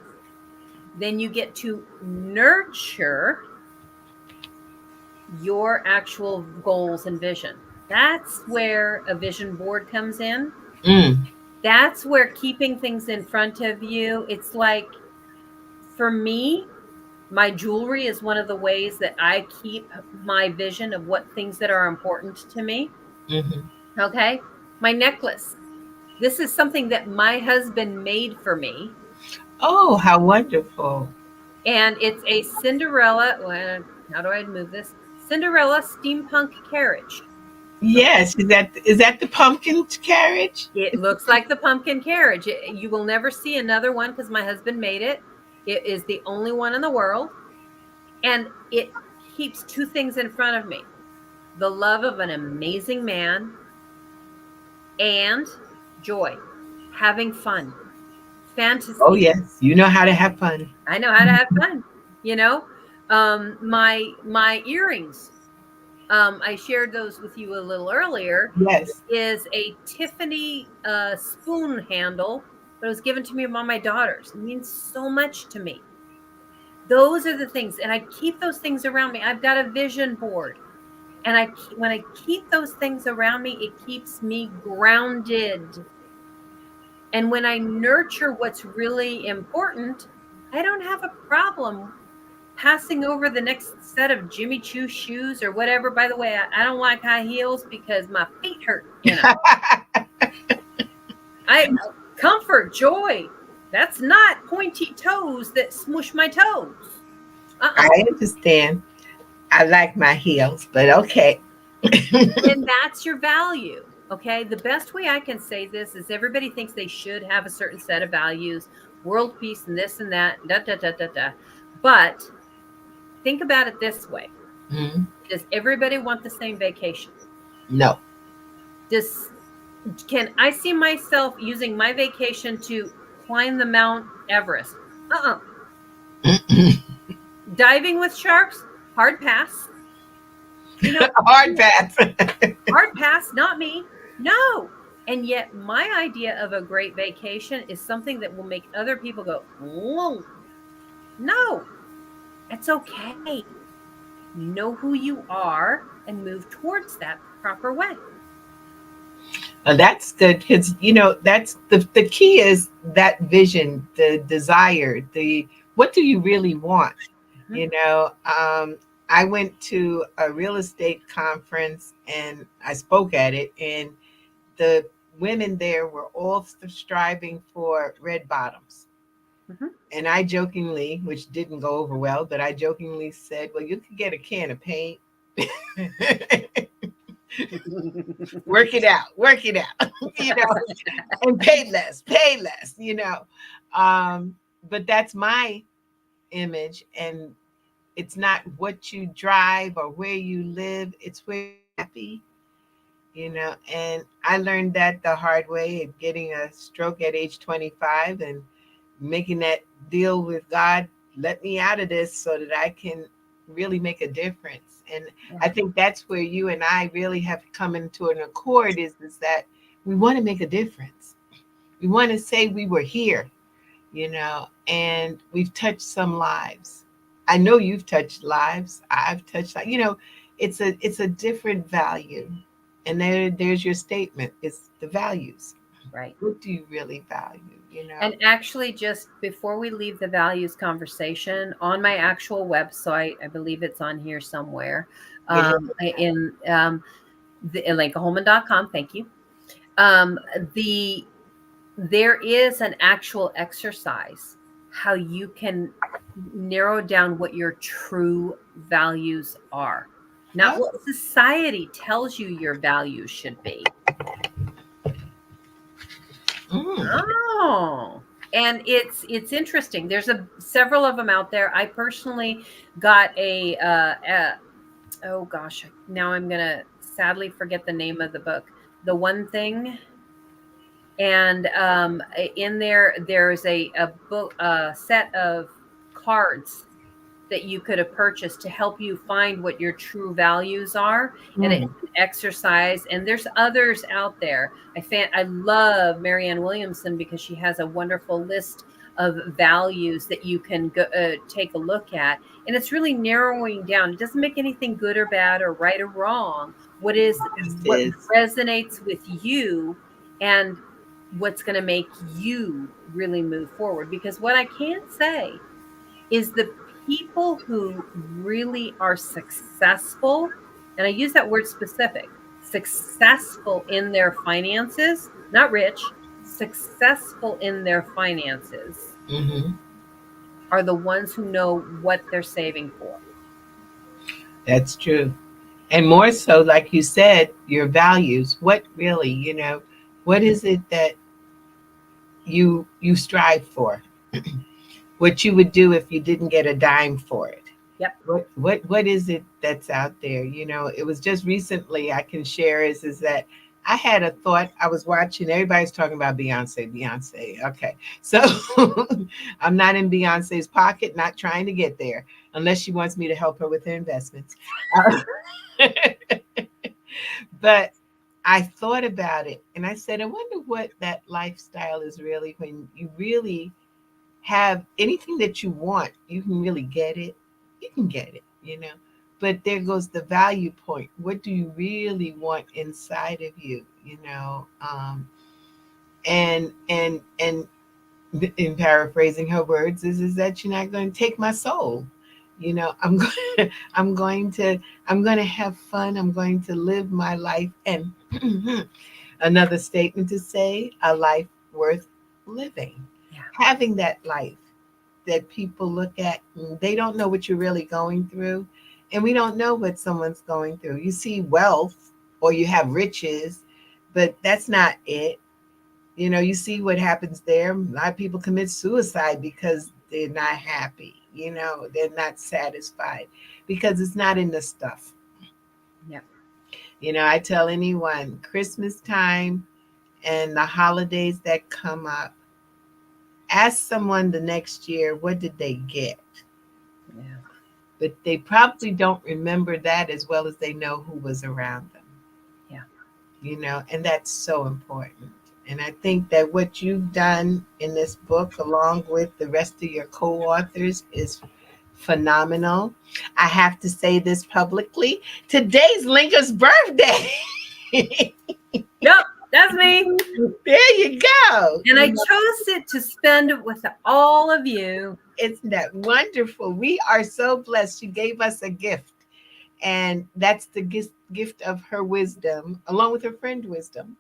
Then you get to nurture your actual goals and vision. That's where a vision board comes in. That's where keeping things in front of you. It's like, for me, my jewelry is one of the ways that I keep my vision of what things that are important to me. Okay. My necklace. This is something that my husband made for me. Oh, how wonderful. And it's a Cinderella. Well, how do I move this? Cinderella steampunk carriage. Yes, is that the pumpkin carriage? It looks like the pumpkin carriage. You will never see another one because my husband made it. It is the only one in the world. And it keeps two things in front of me: the love of an amazing man and joy, having fun, fantasy. Oh, yes. You know how to have fun. I know how to have fun. My earrings. I shared those with you a little earlier. Yes. Is a Tiffany spoon handle that was given to me by my daughters. It means so much to me. Those are the things, and I keep those things around me. I've got a vision board, and when I keep those things around me, it keeps me grounded. And when I nurture what's really important, I don't have a problem passing over the next set of Jimmy Choo shoes or whatever. By the way, I don't like high heels because my feet hurt. Comfort, joy. That's not pointy toes that smush my toes. I understand. I like my heels, but okay. And that's your value. Okay. The best way I can say this is everybody thinks they should have a certain set of values, world peace and this and that, But think about it this way. Does everybody want the same vacation? No. Can I see myself using my vacation to climb the Mount Everest? Diving with sharks? Hard pass. Hard pass. Hard pass, not me. No. And yet my idea of a great vacation is something that will make other people go, whoa. No. It's okay. Know who you are and move towards that proper way. That's good because that's the key is that vision, the desire, what do you really want? I went to a real estate conference and I spoke at it, and the women there were all striving for red bottoms. And I jokingly, which didn't go over well, but I jokingly said, well, you could get a can of paint. work it out, and pay less, but that's my image. And it's not what you drive or where you live, it's where you're happy, and I learned that the hard way, getting a stroke at age 25 and making that deal with God, let me out of this so that I can really make a difference. And I think that's where you and I really have come into an accord is that we want to make a difference. We want to say we were here, and we've touched some lives. I know you've touched lives. I've touched, it's a different value. And there's your statement. It's the values. Right. What do you really value? And actually, just before we leave the values conversation, on my actual website, I believe it's on here somewhere, in the lenkaholman.com. Thank you. there is an actual exercise how you can narrow down what your true values are, not Oh, what society tells you your values should be. mm, Oh, and it's interesting. There's a several of them out there. I personally got a oh gosh, now I'm gonna sadly forget the name of the book. The One Thing, and in there there's a book, a set of cards that you could have purchased to help you find what your true values are, and it's mm. an exercise. And there's others out there. I love Marianne Williamson because she has a wonderful list of values that you can go, take a look at, and it's really narrowing down. It doesn't make anything good or bad or right or wrong. This What is. resonates with you, and what's going to make you really move forward. Because what I can say is the people who really are successful, and I use that word specific, successful in their finances, not rich, successful in their finances, Hmm. are the ones who know what they're saving for. That's true. And more so, like you said, your values. What really, what is it that you strive for? What you would do if you didn't get a dime for it? Yep. What is it that's out there? It was just recently I can share is that I had a thought. I was watching, everybody's talking about Beyonce. Okay. So I'm not in Beyonce's pocket, not trying to get there unless she wants me to help her with her investments. Uh, but I thought about it and I said, I wonder what that lifestyle is really when you really have anything that you want, you can really get it. You can get it. But there goes the value point. What do you really want inside of you? And in paraphrasing her words, is that you're not going to take my soul. I'm going, I'm going to, I'm going to have fun. I'm going to live my life, and another statement to say, a life worth living. Yeah. Having that life that people look at, and they don't know what you're really going through. And we don't know what someone's going through. You see wealth or you have riches, but that's not it. You see what happens there. A lot of people commit suicide because they're not happy. They're not satisfied because it's not in the stuff. Yep. I tell anyone, Christmas time and the holidays that come up, ask someone the next year, what did they get? Yeah. But they probably don't remember that as well as they know who was around them. Yeah. And that's so important. And I think that what you've done in this book, along with the rest of your co authors, is phenomenal. I have to say this publicly. Today's Linka's birthday. Yep. That's me. There you go. And I chose it to spend with all of you. Isn't that wonderful? We are so blessed. She gave us a gift. And that's the gift of her wisdom, along with her friend wisdom.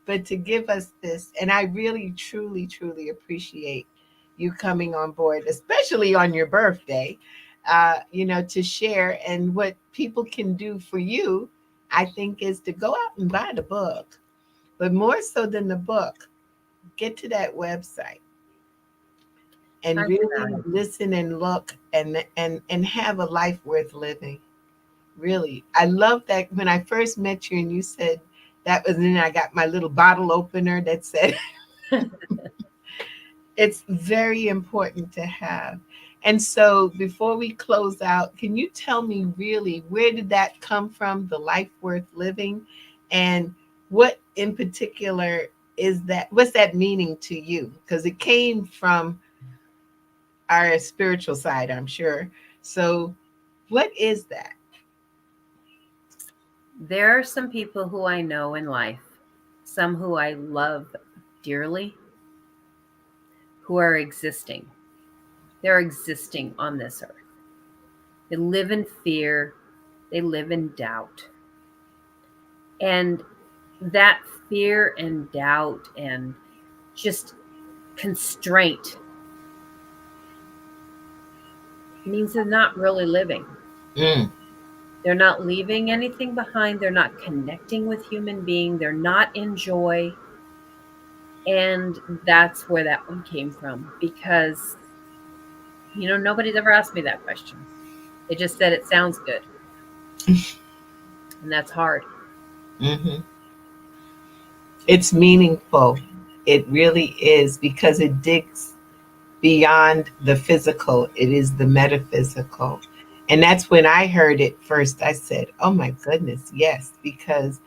But to give us this, and I really, truly, truly appreciate you coming on board, especially on your birthday, to share. And what people can do for you, I think, is to go out and buy the book. But more so than the book, get to that website and I really listen and look and have a life worth living. Really, I love that. When I first met you and you said that was, then I got my little bottle opener that said it's very important to have. And so before we close out, can you tell me really, where did that come from, the life worth living? And what in particular is that? What's that meaning to you? Because it came from our spiritual side, I'm sure. So what is that? There are some people who I know in life, some who I love dearly, who are existing. They're existing on this earth. They live in fear, they live in doubt. And that fear and doubt and just constraint means they're not really living. Mm. They're not leaving anything behind. They're not connecting with human being. They're not in joy. And that's where that one came from, because, nobody's ever asked me that question. They just said it sounds good. And that's hard. Mm-hmm. It's meaningful. It really is, because it digs beyond the physical. It is the metaphysical. And that's when I heard it first. I said, oh my goodness, yes, because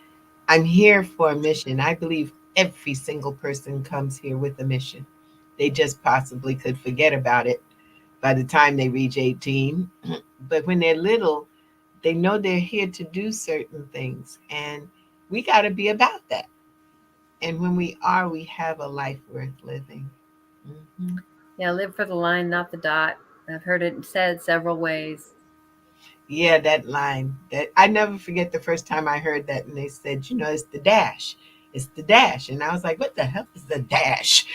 I'm here for a mission. I believe every single person comes here with a mission. They just possibly could forget about it by the time they reach 18. But when they're little, they know they're here to do certain things. And we got to be about that. And when we are, we have a life worth living. Mm-hmm. Yeah, live for the line, not the dot. I've heard it said several ways. Yeah, that line. That I never forget the first time I heard that, and they said, it's the dash. It's the dash. And I was like, what the hell is the dash?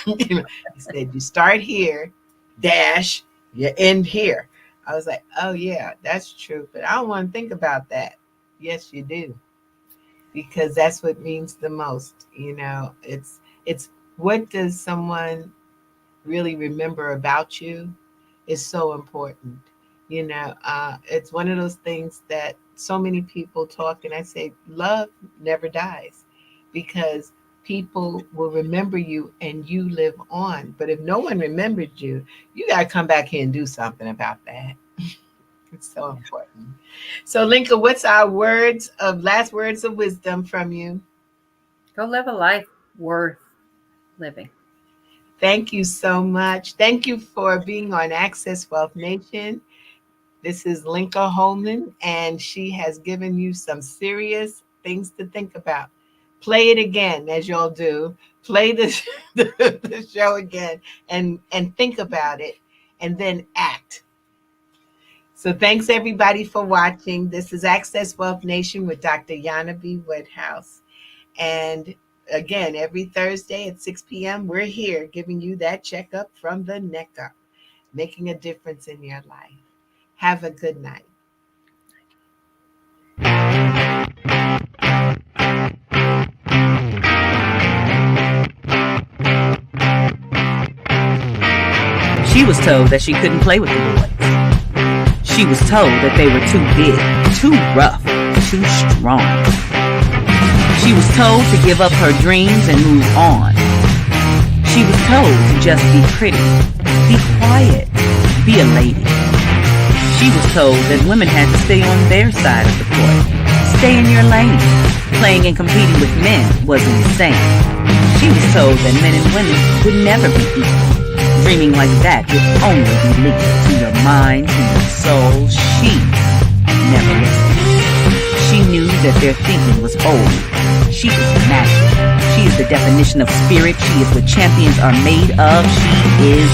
He said, you start here, dash, you end here. I was like, oh yeah, that's true. But I don't want to think about that. Yes, you do. Because that's what means the most. It's what does someone really remember about you is so important. It's one of those things that so many people talk, and I say, love never dies, because people will remember you and you live on. But if no one remembered you, you got to come back here and do something about that. It's so important. So, Lenka, what's our last words of wisdom from you? Go live a life worth living. Thank you so much. Thank you for being on Access Wealth Nation. This is Lenka Holman, and she has given you some serious things to think about. Play it again, as y'all do. Play the show again and think about it, and then act. So thanks, everybody, for watching. This is Access Wealth Nation with Dr. Jana B. Woodhouse. And again, every Thursday at 6 p.m., we're here giving you that checkup from the neck up, making a difference in your life. Have a good night. She was told that she couldn't play with the boys. She was told that they were too big, too rough, too strong. She was told to give up her dreams and move on. She was told to just be pretty, be quiet, be a lady. She was told that women had to stay on their side of the court, stay in your lane. Playing and competing with men was insane. She was told that men and women would never be equal. Dreaming like that would only be linked to your mind, to your soul. She never listened. She knew that their thinking was old. She is magic. She is the definition of spirit. She is what champions are made of. She is